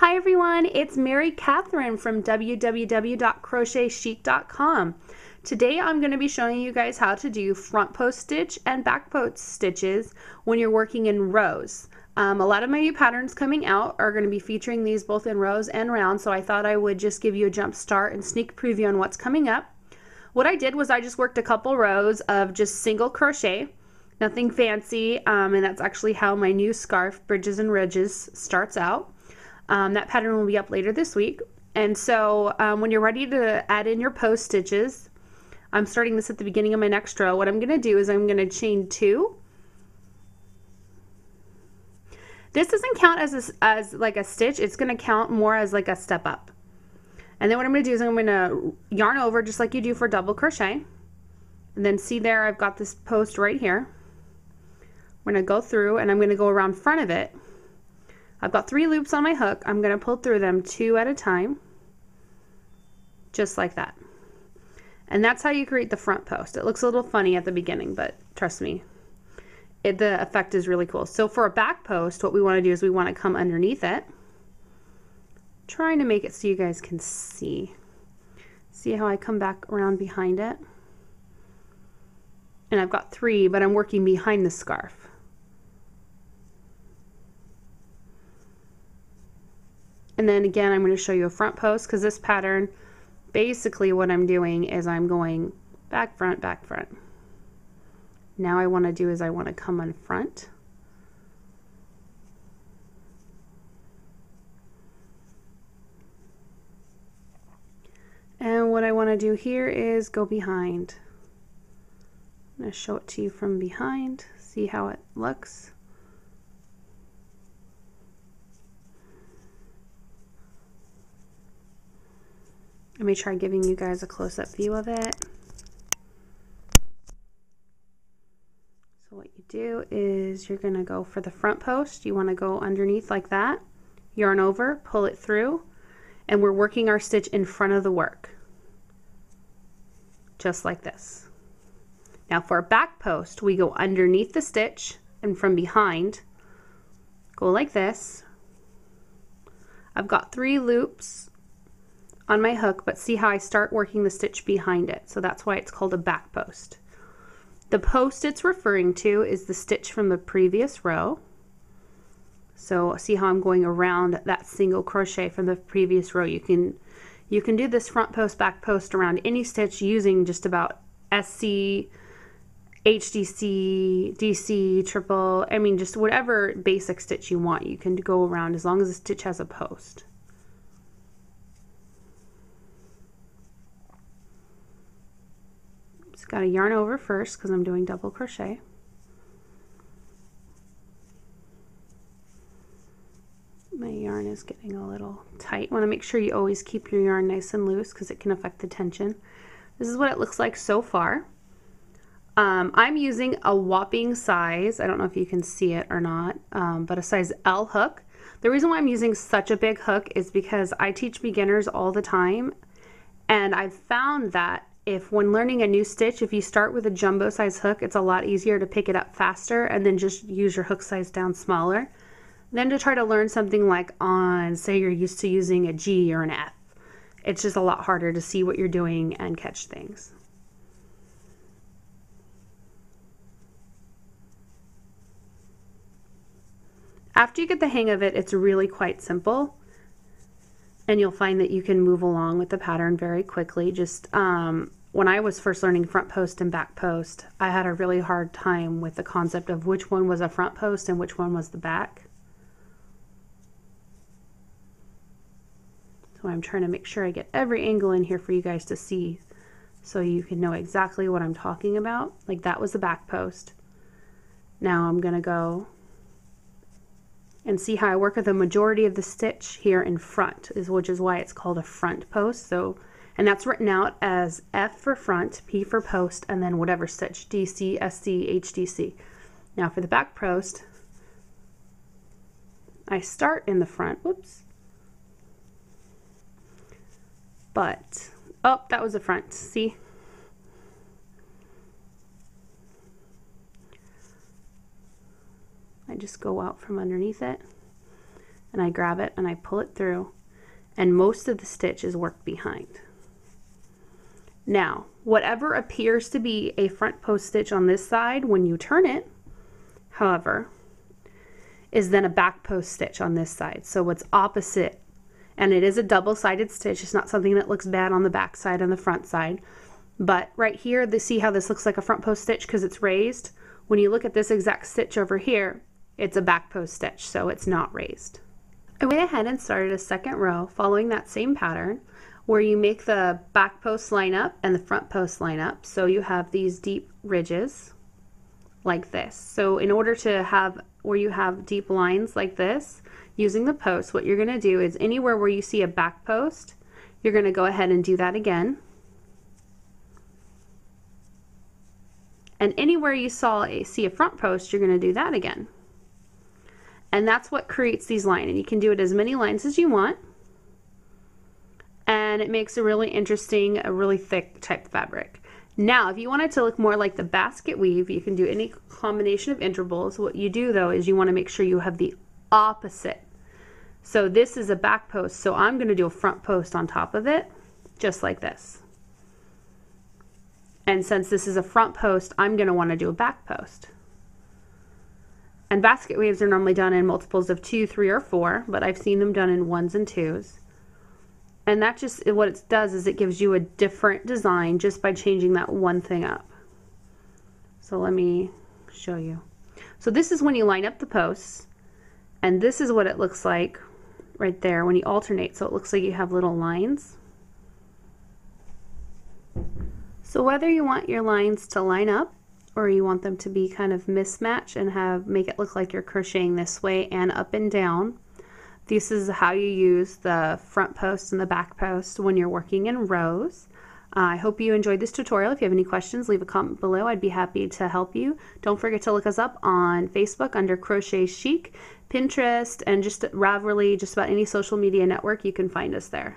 Hi everyone, it's Mary Catherine from www.crochetchic.com. Today I'm going to be showing you guys how to do front post stitch and back post stitches when you're working in rows. A lot of my new patterns coming out are going to be featuring these both in rows and rounds, so I thought I would just give you a jump start and sneak preview on what's coming up. What I did was I just worked a couple rows of just single crochet, nothing fancy, and that's actually how my new scarf, Bridges and Ridges, starts out. That pattern will be up later this week. And so when you're ready to add in your post stitches, I'm starting this at the beginning of my next row. What I'm going to do is I'm going to chain 2. This doesn't count as like a stitch. It's going to count more as like a step up. And then what I'm going to do is I'm going to yarn over just like you do for double crochet. And then see there, I've got this post right here. I'm going to go through and I'm going to go around front of it. I've got 3 loops on my hook. I'm going to pull through them 2 at a time, just like that. And that's how you create the front post. It looks a little funny at the beginning, but trust me, the effect is really cool. So for a back post, what we want to do is we want to come underneath it. Trying to make it so you guys can see. See how I come back around behind it? And I've got 3, but I'm working behind the scarf. And then again, I'm going to show you a front post because this pattern, basically what I'm doing is I'm going back, front, back, front. Now I want to do is I want to come on front. And what I want to do here is go behind. I'm going to show it to you from behind, see how it looks. Let me try giving you guys a close-up view of it. So what you do is you're going to go for the front post. You want to go underneath like that, yarn over, pull it through, and we're working our stitch in front of the work, just like this. Now for a back post, we go underneath the stitch and from behind, go like this. I've got 3 loops on my hook, but see how I start working the stitch behind it. So that's why it's called a back post. The post it's referring to is the stitch from the previous row. So see how I'm going around that single crochet from the previous row. You can do this front post, back post around any stitch using just about SC, HDC, DC, triple, I mean just whatever basic stitch you want. You can go around as long as the stitch has a post. Just got to yarn over first because I'm doing double crochet. My yarn is getting a little tight. Want to make sure you always keep your yarn nice and loose because it can affect the tension. This is what it looks like so far. I'm using a whopping size, I don't know if you can see it or not, but a size L hook. The reason why I'm using such a big hook is because I teach beginners all the time, and I've found that when learning a new stitch, if you start with a jumbo size hook, it's a lot easier to pick it up faster and then just use your hook size down smaller than to try to learn something like on, say you're used to using a G or an F. It's just a lot harder to see what you're doing and catch things. After you get the hang of it, it's really quite simple. And you'll find that you can move along with the pattern very quickly. Just when I was first learning front post and back post, I had a really hard time with the concept of which one was a front post and which one was the back. So I'm trying to make sure I get every angle in here for you guys to see so you can know exactly what I'm talking about. Like that was the back post. Now I'm going to go and see how I work with the majority of the stitch here in front, which is why it's called a front post. So, and that's written out as F for front, P for post, and then whatever stitch, DC, SC, HDC. Now for the back post, I start in the front, whoops, but, oh, that was the front, see? I just go out from underneath it and I grab it and I pull it through, and most of the stitch is worked behind. Now, whatever appears to be a front post stitch on this side, when you turn it, however, is then a back post stitch on this side. So what's opposite, and it is a double-sided stitch, it's not something that looks bad on the back side and the front side, but right here, see how this looks like a front post stitch because it's raised? When you look at this exact stitch over here, it's a back post stitch, so it's not raised. I went ahead and started a second row following that same pattern where you make the back post line up and the front post line up, so you have these deep ridges like this. So in order to have where you have deep lines like this, using the post, what you're going to do is anywhere where you see a back post, you're going to go ahead and do that again. And anywhere you see a front post, you're going to do that again. And that's what creates these lines. And you can do it as many lines as you want. And it makes a really interesting, a really thick type fabric. Now, if you want it to look more like the basket weave, you can do any combination of intervals. What you do though is you want to make sure you have the opposite. So this is a back post, so I'm going to do a front post on top of it, just like this. And since this is a front post, I'm going to want to do a back post. And basket weaves are normally done in multiples of 2, 3, or 4, but I've seen them done in 1s and 2s. And that just, what it does is it gives you a different design just by changing that one thing up. So let me show you. So this is when you line up the posts, and this is what it looks like right there when you alternate. So it looks like you have little lines. So whether you want your lines to line up or you want them to be kind of mismatched and make it look like you're crocheting this way and up and down, this is how you use the front post and the back post when you're working in rows. I hope you enjoyed this tutorial. If you have any questions, leave a comment below. I'd be happy to help you. Don't forget to look us up on Facebook under Crochet Chic, Pinterest, and just Ravelry, just about any social media network, you can find us there.